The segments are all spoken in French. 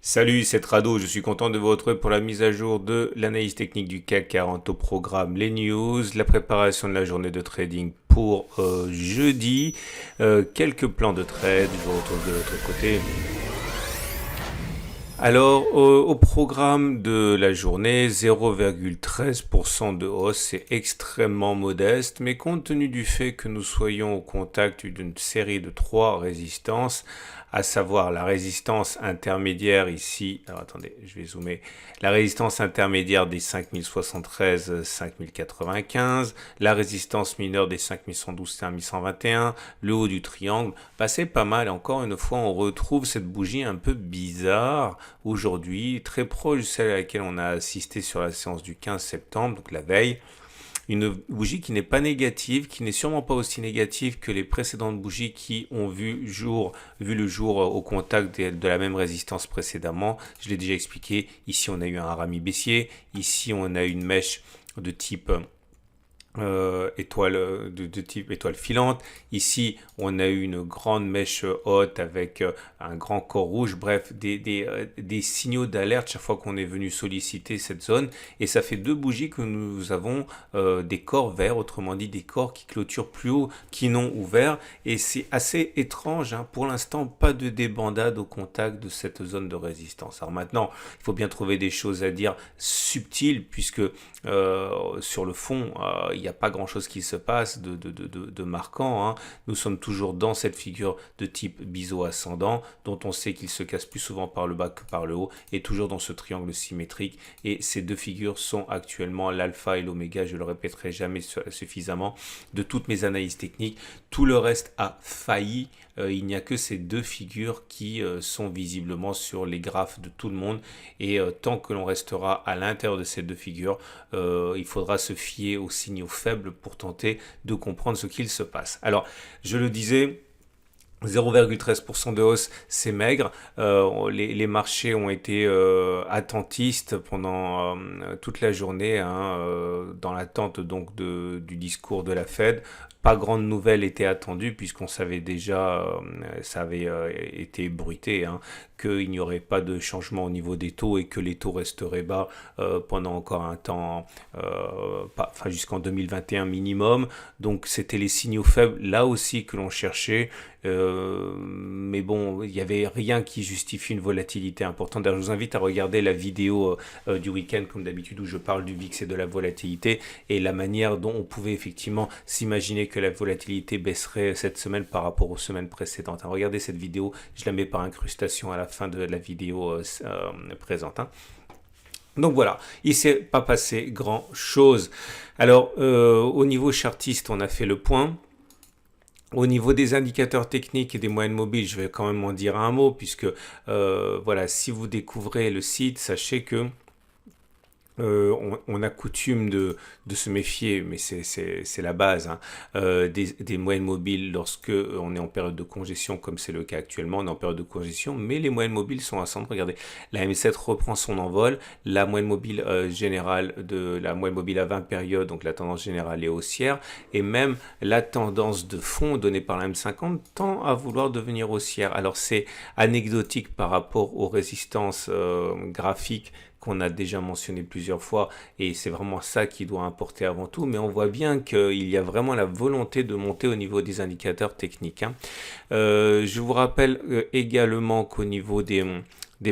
Salut, c'est Rado, je suis content de vous retrouver pour la mise à jour de l'analyse technique du CAC 40 au programme, les news, la préparation de la journée de trading pour jeudi, quelques plans de trade, je vous retrouve de l'autre côté. Alors, au programme de la journée, 0,13% de hausse, c'est extrêmement modeste, mais compte tenu du fait que nous soyons au contact d'une série de 3 résistances, à savoir la résistance intermédiaire ici, alors attendez, je vais zoomer, la résistance intermédiaire des 5073, 5095, la résistance mineure des 5112, 5121, le haut du triangle, bah c'est pas mal, encore une fois on retrouve cette bougie un peu bizarre, aujourd'hui, très proche de celle à laquelle on a assisté sur la séance du 15 septembre, donc la veille. Une bougie qui n'est pas négative, qui n'est sûrement pas aussi négative que les précédentes bougies qui ont vu le jour au contact de la même résistance précédemment. Je l'ai déjà expliqué, ici on a eu un rami baissier, ici on a une mèche de type étoile de type étoile filante. Ici, on a eu une grande mèche haute avec un grand corps rouge. Bref, des signaux d'alerte chaque fois qu'on est venu solliciter cette zone. Et ça fait 2 bougies que nous avons des corps verts, autrement dit des corps qui clôturent plus haut, qui n'ont ouvert. Et c'est assez étrange. Hein. Pour l'instant, pas de débandade au contact de cette zone de résistance. Alors maintenant, il faut bien trouver des choses à dire subtiles, puisque sur le fond, il n'y a pas grand chose qui se passe de marquant. Hein. Nous sommes toujours dans cette figure de type biseau ascendant, dont on sait qu'il se casse plus souvent par le bas que par le haut, et toujours dans ce triangle symétrique. Et ces 2 figures sont actuellement l'alpha et l'oméga, je le répéterai jamais suffisamment, de toutes mes analyses techniques. Tout le reste a failli. Il n'y a que ces 2 figures qui sont visiblement sur les graphes de tout le monde. Et tant que l'on restera à l'intérieur de ces 2 figures, il faudra se fier aux signaux faibles pour tenter de comprendre ce qu'il se passe. Alors, je le disais, 0,13% de hausse, c'est maigre. Les marchés ont été attentistes pendant toute la journée, hein, dans l'attente donc du discours de la Fed. Pas grande nouvelle était attendue puisqu'on savait déjà, ça avait été bruité, hein, qu'il n'y aurait pas de changement au niveau des taux et que les taux resteraient bas pendant encore un temps, jusqu'en 2021 minimum. Donc c'était les signaux faibles là aussi que l'on cherchait. Mais bon, il n'y avait rien qui justifie une volatilité importante. D'ailleurs, je vous invite à regarder la vidéo du week-end, comme d'habitude, où je parle du VIX et de la volatilité et la manière dont on pouvait effectivement s'imaginer que la volatilité baisserait cette semaine par rapport aux semaines précédentes. Alors, regardez cette vidéo, je la mets par incrustation à la fin de la vidéo présente. Hein. Donc voilà, il ne s'est pas passé grand chose. Alors, au niveau chartiste, on a fait le point. Au niveau des indicateurs techniques et des moyennes mobiles, je vais quand même en dire un mot, puisque voilà, si vous découvrez le site, sachez que on a coutume de se méfier, mais c'est la base, hein, des moyennes mobiles lorsque on est en période de congestion, comme c'est le cas actuellement, on est en période de congestion, mais les moyennes mobiles sont ascendantes. Regardez, la M7 reprend son envol, la moyenne mobile générale la moyenne mobile à 20 périodes, donc la tendance générale est haussière, et même la tendance de fond donnée par la M50 tend à vouloir devenir haussière. Alors c'est anecdotique par rapport aux résistances graphiques qu'on a déjà mentionné plusieurs fois, et c'est vraiment ça qui doit importer avant tout, mais on voit bien qu'il y a vraiment la volonté de monter au niveau des indicateurs techniques. Hein. Je vous rappelle également qu'au niveau des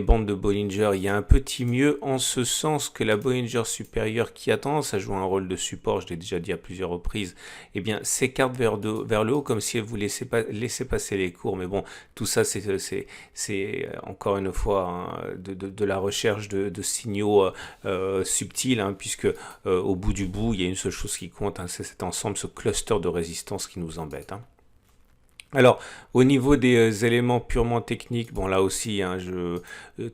bandes de Bollinger, il y a un petit mieux en ce sens que la Bollinger supérieure qui a tendance à jouer un rôle de support, je l'ai déjà dit à plusieurs reprises, eh bien s'écarte vers le haut comme si elle vous laissait passer les cours. Mais bon, tout ça c'est encore une fois, hein, de la recherche de signaux subtils, hein, puisque au bout du bout, il y a une seule chose qui compte, hein, c'est cet ensemble, ce cluster de résistance qui nous embête. Hein. Alors, au niveau des éléments purement techniques, bon là aussi, hein,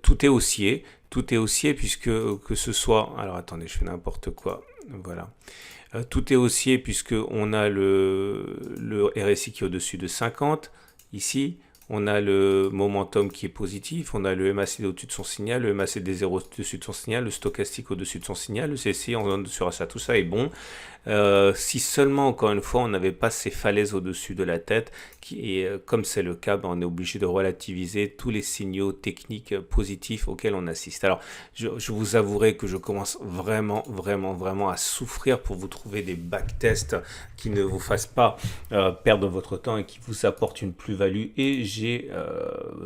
tout est haussier puisque que ce soit, alors attendez, je fais n'importe quoi, voilà, tout est haussier puisque on a le RSI qui est au-dessus de 50, ici, on a le momentum qui est positif, on a le MACD au-dessus de son signal, le MACD0 au-dessus de son signal, le stochastique au-dessus de son signal, le CSI en zone sur achat, tout ça est bon. Si seulement, encore une fois, on n'avait pas ces falaises au-dessus de la tête, et comme c'est le cas, ben, on est obligé de relativiser tous les signaux techniques positifs auxquels on assiste. Alors, je vous avouerai que je commence vraiment, vraiment, vraiment à souffrir pour vous trouver des backtests qui ne vous fassent pas perdre votre temps et qui vous apportent une plus-value. Et j'ai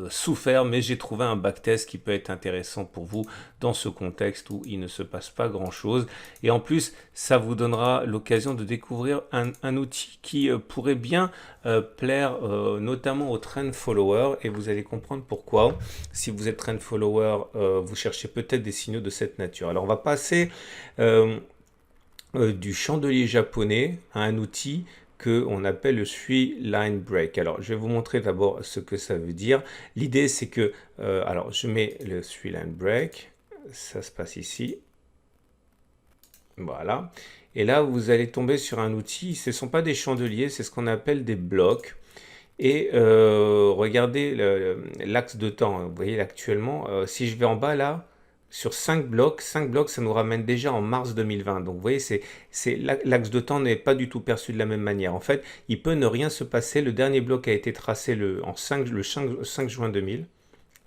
souffert, mais j'ai trouvé un backtest qui peut être intéressant pour vous dans ce contexte où il ne se passe pas grand-chose. Et en plus, ça vous donnera l'occasion de découvrir un outil qui pourrait bien plaire notamment aux trend followers, et vous allez comprendre pourquoi. Si vous êtes trend follower, vous cherchez peut-être des signaux de cette nature. Alors on va passer du chandelier japonais à un outil qu'on appelle le Three Line Break. Alors, je vais vous montrer d'abord ce que ça veut dire. L'idée, c'est que, alors, je mets le Three Line Break, ça se passe ici. Voilà. Et là, vous allez tomber sur un outil, ce ne sont pas des chandeliers, c'est ce qu'on appelle des blocs. Et regardez l'axe de temps. Vous voyez, actuellement, si je vais en bas, là, sur 5 blocs, ça nous ramène déjà en mars 2020. Donc, vous voyez, l'axe de temps n'est pas du tout perçu de la même manière. En fait, il peut ne rien se passer. Le dernier bloc a été tracé le 5 juin 2000.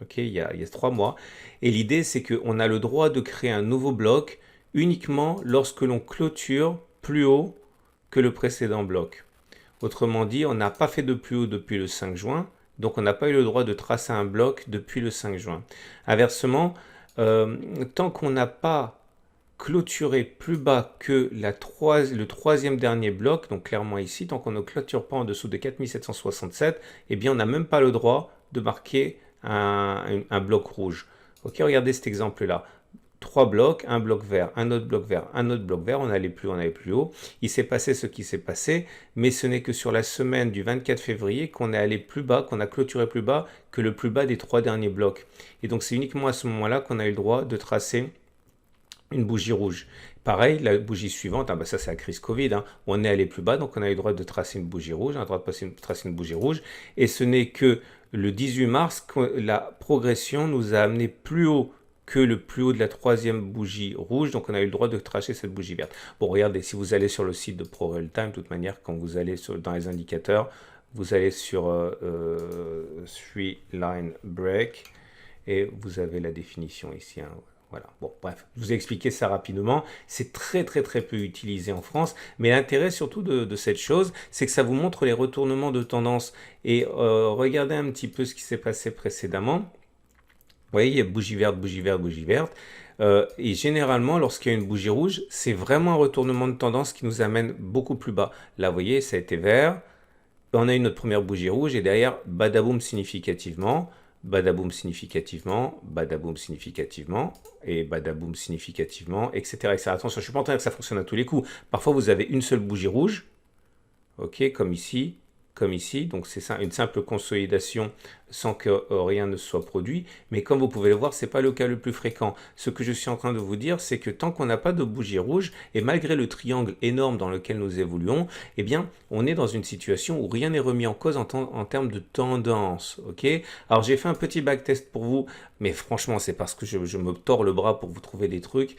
Ok, il y a 3 mois. Et l'idée, c'est qu'on a le droit de créer un nouveau bloc uniquement lorsque l'on clôture plus haut que le précédent bloc. Autrement dit, on n'a pas fait de plus haut depuis le 5 juin, donc on n'a pas eu le droit de tracer un bloc depuis le 5 juin. Inversement, tant qu'on n'a pas clôturé plus bas que le troisième dernier bloc, donc clairement ici, tant qu'on ne clôture pas en dessous de 4767, eh bien on n'a même pas le droit de marquer un bloc rouge. Ok, regardez cet exemple-là. 3 blocs, un bloc vert, un autre bloc vert, un autre bloc vert, on allait plus haut. Il s'est passé ce qui s'est passé, mais ce n'est que sur la semaine du 24 février qu'on est allé plus bas, qu'on a clôturé plus bas que le plus bas des 3 derniers blocs. Et donc c'est uniquement à ce moment-là qu'on a eu le droit de tracer une bougie rouge. Pareil, la bougie suivante, ah bah ça c'est la crise Covid, hein, on est allé plus bas, donc on a eu le droit de tracer une bougie rouge, on a le droit de tracer une bougie rouge, et ce n'est que le 18 mars que la progression nous a amené plus haut que le plus haut de la troisième bougie rouge, donc on a eu le droit de tracer cette bougie verte. Bon, regardez, si vous allez sur le site de ProRealTime, de toute manière, quand vous allez dans les indicateurs, vous allez sur Three Line Break, et vous avez la définition ici, hein. Voilà, bon, bref, je vous ai expliqué ça rapidement. C'est très peu utilisé en France, mais l'intérêt surtout de cette chose, c'est que ça vous montre les retournements de tendance. Et regardez un petit peu ce qui s'est passé précédemment. Vous voyez, il y a bougie verte, bougie verte, bougie verte. Et généralement, lorsqu'il y a une bougie rouge, c'est vraiment un retournement de tendance qui nous amène beaucoup plus bas. Là, vous voyez, ça a été vert. On a eu notre première bougie rouge et derrière, badaboum significativement. Badaboum significativement, badaboum significativement, et badaboum significativement, etc., etc. Attention, je ne suis pas en train de dire que ça fonctionne à tous les coups. Parfois, vous avez une seule bougie rouge, ok, comme ici, donc c'est ça, une simple consolidation sans que rien ne soit produit, mais comme vous pouvez le voir, ce n'est pas le cas le plus fréquent. Ce que je suis en train de vous dire, c'est que tant qu'on n'a pas de bougie rouge, et malgré le triangle énorme dans lequel nous évoluons, eh bien, on est dans une situation où rien n'est remis en cause en termes de tendance, ok. Alors, j'ai fait un petit backtest pour vous, mais franchement, c'est parce que je me tords le bras pour vous trouver des trucs.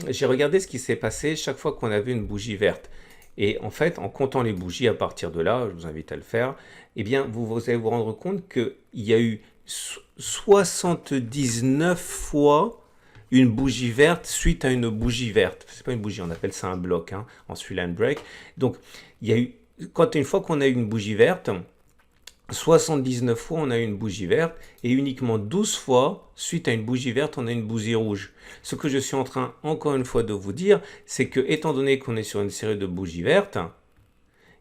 J'ai regardé ce qui s'est passé chaque fois qu'on avait une bougie verte. Et en fait, en comptant les bougies à partir de là, je vous invite à le faire, eh bien, vous allez vous rendre compte qu'il y a eu 79 fois une bougie verte suite à une bougie verte. C'est pas une bougie, on appelle ça un bloc, hein, en Three Line Break. Donc, il y a eu, une fois qu'on a eu une bougie verte, 79 fois on a eu une bougie verte et uniquement 12 fois suite à une bougie verte on a une bougie rouge. Ce que je suis en train encore une fois de vous dire, c'est que étant donné qu'on est sur une série de bougies vertes,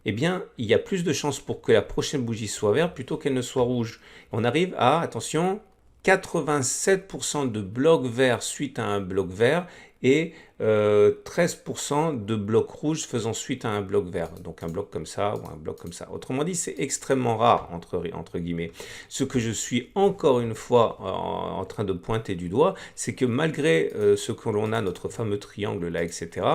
eh bien il y a plus de chances pour que la prochaine bougie soit verte plutôt qu'elle ne soit rouge. On arrive à, attention, 87% de blocs verts suite à un bloc vert et 13% de blocs rouges faisant suite à un bloc vert. Donc un bloc comme ça ou un bloc comme ça. Autrement dit, c'est extrêmement rare, entre guillemets. Ce que je suis encore une fois en train de pointer du doigt, c'est que malgré ce que l'on a, notre fameux triangle là, etc.,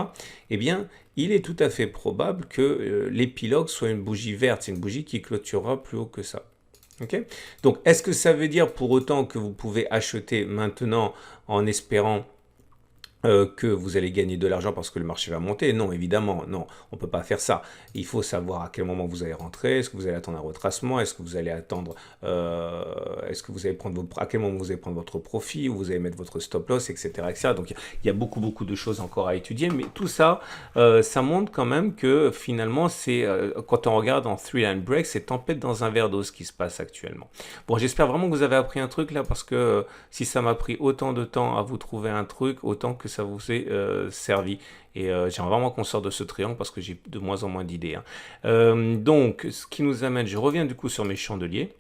eh bien, il est tout à fait probable que l'épilogue soit une bougie verte. C'est une bougie qui clôturera plus haut que ça. Ok. Donc, est-ce que ça veut dire pour autant que vous pouvez acheter maintenant en espérant que vous allez gagner de l'argent parce que le marché va monter? Non, évidemment, non, on ne peut pas faire ça. Il faut savoir à quel moment vous allez rentrer. Est-ce que vous allez attendre un retracement? Est-ce que vous allez attendre, est-ce que vous allez prendre à quel moment vous allez prendre votre profit, où vous allez mettre votre stop loss, etc., etc. Donc il y a beaucoup, beaucoup de choses encore à étudier, mais tout ça, ça montre quand même que finalement, c'est quand on regarde en three line break, c'est tempête dans un verre d'eau ce qui se passe actuellement. Bon, j'espère vraiment que vous avez appris un truc là, parce que si ça m'a pris autant de temps à vous trouver un truc, autant que ça vous est servi. Et j'aimerais vraiment qu'on sorte de ce triangle parce que j'ai de moins en moins d'idées. Hein. Donc, ce qui nous amène, je reviens du coup sur mes chandeliers.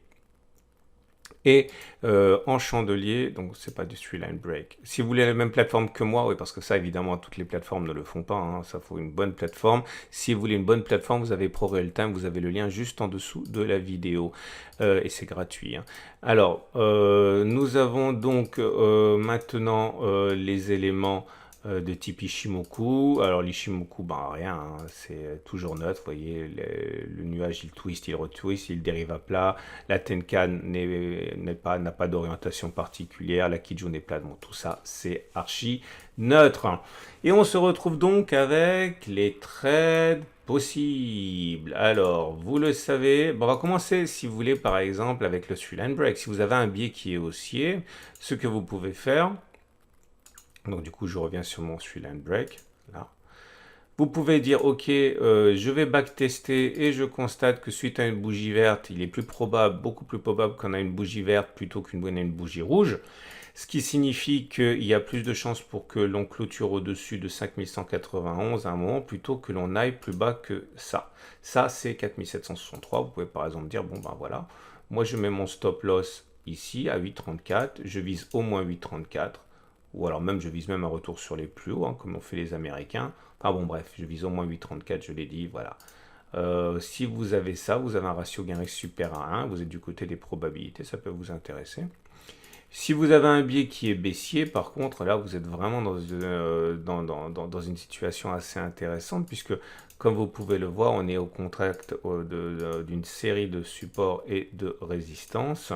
Et en chandelier, donc c'est pas du three line break. Si vous voulez la même plateforme que moi, oui, parce que ça évidemment toutes les plateformes ne le font pas, hein, ça faut une bonne plateforme. Si vous voulez une bonne plateforme, vous avez ProRealTime, vous avez le lien juste en dessous de la vidéo et c'est gratuit. Hein. Alors, nous avons donc maintenant les éléments de type Ishimoku. Alors l'Ishimoku, ben rien, hein, c'est toujours neutre. Vous voyez, le nuage il twist, il retwist, il dérive à plat. La Tenkan n'a pas d'orientation particulière. La Kijun est plate. Bon, tout ça, c'est archi neutre. Et on se retrouve donc avec les trades possibles. Alors, vous le savez, bon, on va commencer, si vous voulez, par exemple, avec le three line break. Si vous avez un biais qui est haussier, ce que vous pouvez faire, donc du coup, je reviens sur mon three line break, là. Vous pouvez dire, ok, je vais backtester et je constate que suite à une bougie verte, il est plus probable, beaucoup plus probable qu'on a une bougie verte plutôt qu'une bougie rouge. Ce qui signifie qu'il y a plus de chances pour que l'on clôture au-dessus de 5191 à un moment plutôt que l'on aille plus bas que ça. Ça, c'est 4763. Vous pouvez par exemple dire, bon ben voilà, moi je mets mon stop loss ici à 8,34, je vise au moins 8,34. Ou alors même, je vise même un retour sur les plus hauts, hein, comme ont fait les Américains. Enfin bon, bref, je vise au moins 8,34, je l'ai dit, voilà. Si vous avez ça, vous avez un ratio gain-risque supérieur à 1, vous êtes du côté des probabilités, ça peut vous intéresser. Si vous avez un biais qui est baissier, par contre, là, vous êtes vraiment dans une situation assez intéressante, puisque, comme vous pouvez le voir, on est au contact d'une série de supports et de résistances.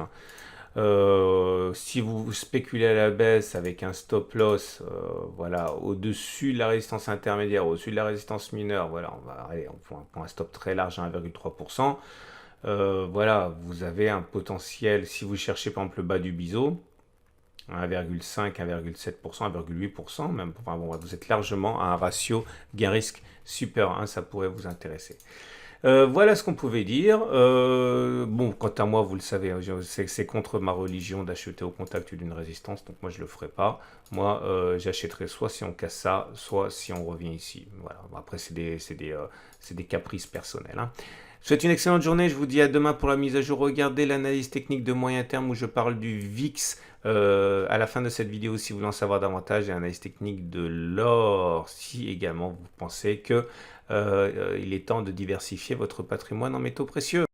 Si vous spéculez à la baisse avec un stop loss, voilà, au-dessus de la résistance intermédiaire, au-dessus de la résistance mineure, voilà, on va aller pour un stop très large à 1,3%. Voilà, vous avez un potentiel, si vous cherchez par exemple le bas du biseau, 1,5, 1,7%, 1,8%, même, enfin, bon, vous êtes largement à un ratio gain-risque supérieur à 1, ça pourrait vous intéresser. Voilà ce qu'on pouvait dire. Bon, quant à moi, vous le savez, hein, c'est contre ma religion d'acheter au contact d'une résistance, donc moi je le ferai pas. Moi, j'achèterai soit si on casse ça, soit si on revient ici. Voilà. Bon, après, c'est des caprices personnels. Hein. Je vous souhaite une excellente journée. Je vous dis à demain pour la mise à jour. Regardez l'analyse technique de moyen terme où je parle du VIX. À la fin de cette vidéo, si vous voulez en savoir davantage, et l'analyse technique de l'or. Si également vous pensez que il est temps de diversifier votre patrimoine en métaux précieux.